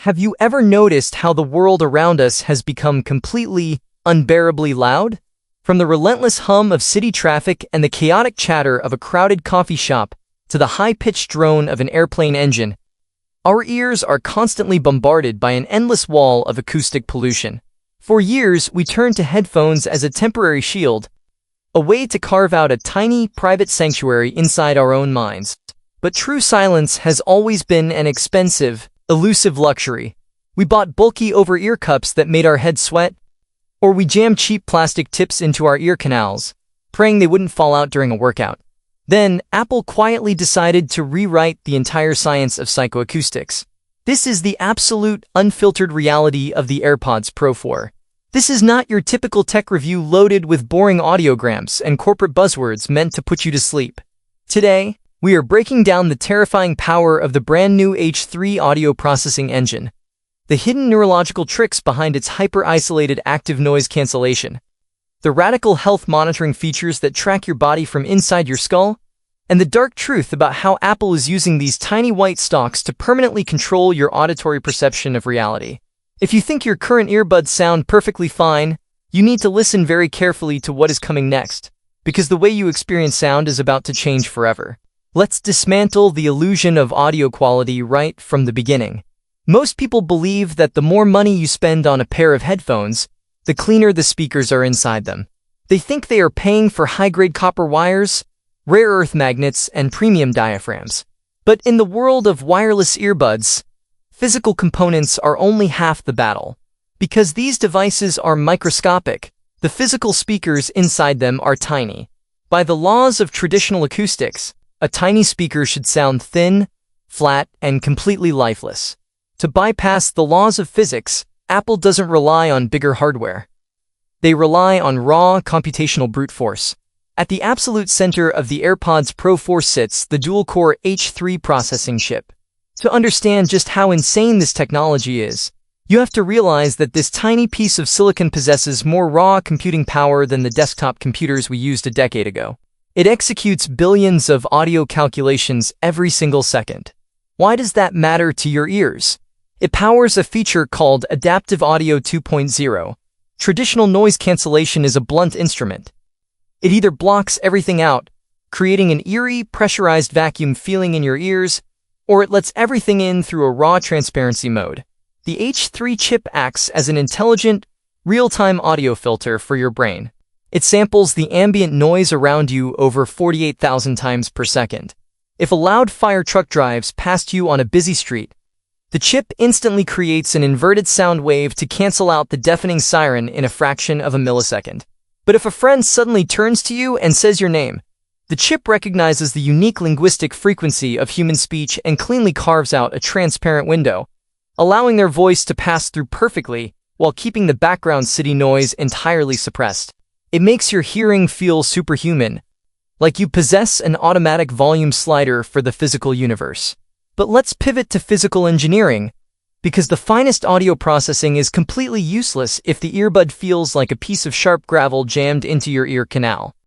Have you ever noticed how the world around us has become completely, unbearably loud? From the relentless hum of city traffic and the chaotic chatter of a crowded coffee shop to the high-pitched drone of an airplane engine, our ears are constantly bombarded by an endless wall of acoustic pollution. For years, we turned to headphones as a temporary shield, a way to carve out a tiny, private sanctuary inside our own minds. But true silence has always been an expensive, elusive luxury. We bought bulky over-ear cups that made our heads sweat, or we jammed cheap plastic tips into our ear canals, praying they wouldn't fall out during a workout. Then, Apple quietly decided to rewrite the entire science of psychoacoustics. This is the absolute, unfiltered reality of the AirPods Pro 4. This is not your typical tech review loaded with boring audiograms and corporate buzzwords meant to put you to sleep. Today, we are breaking down the terrifying power of the brand new H3 audio processing engine, the hidden neurological tricks behind its hyper-isolated active noise cancellation, the radical health monitoring features that track your body from inside your skull, and the dark truth about how Apple is using these tiny white stalks to permanently control your auditory perception of reality. If you think your current earbuds sound perfectly fine, you need to listen very carefully to what is coming next, because the way you experience sound is about to change forever. Let's dismantle the illusion of audio quality right from the beginning. Most people believe that the more money you spend on a pair of headphones, the cleaner the speakers are inside them. They think they are paying for high-grade copper wires, rare earth magnets, and premium diaphragms. But in the world of wireless earbuds, physical components are only half the battle. Because these devices are microscopic, the physical speakers inside them are tiny. By the laws of traditional acoustics, a tiny speaker should sound thin, flat, and completely lifeless. To bypass the laws of physics, Apple doesn't rely on bigger hardware. They rely on raw computational brute force. At the absolute center of the AirPods Pro 4 sits the dual-core H3 processing chip. To understand just how insane this technology is, you have to realize that this tiny piece of silicon possesses more raw computing power than the desktop computers we used a decade ago. It executes billions of audio calculations every single second. Why does that matter to your ears? It powers a feature called Adaptive Audio 2.0. Traditional noise cancellation is a blunt instrument. It either blocks everything out, creating an eerie, pressurized vacuum feeling in your ears, or it lets everything in through a raw transparency mode. The H3 chip acts as an intelligent, real-time audio filter for your brain. It samples the ambient noise around you over 48,000 times per second. If a loud fire truck drives past you on a busy street, the chip instantly creates an inverted sound wave to cancel out the deafening siren in a fraction of a millisecond. But if a friend suddenly turns to you and says your name, the chip recognizes the unique linguistic frequency of human speech and cleanly carves out a transparent window, allowing their voice to pass through perfectly while keeping the background city noise entirely suppressed. It makes your hearing feel superhuman, like you possess an automatic volume slider for the physical universe. But let's pivot to physical engineering, because the finest audio processing is completely useless if the earbud feels like a piece of sharp gravel jammed into your ear canal.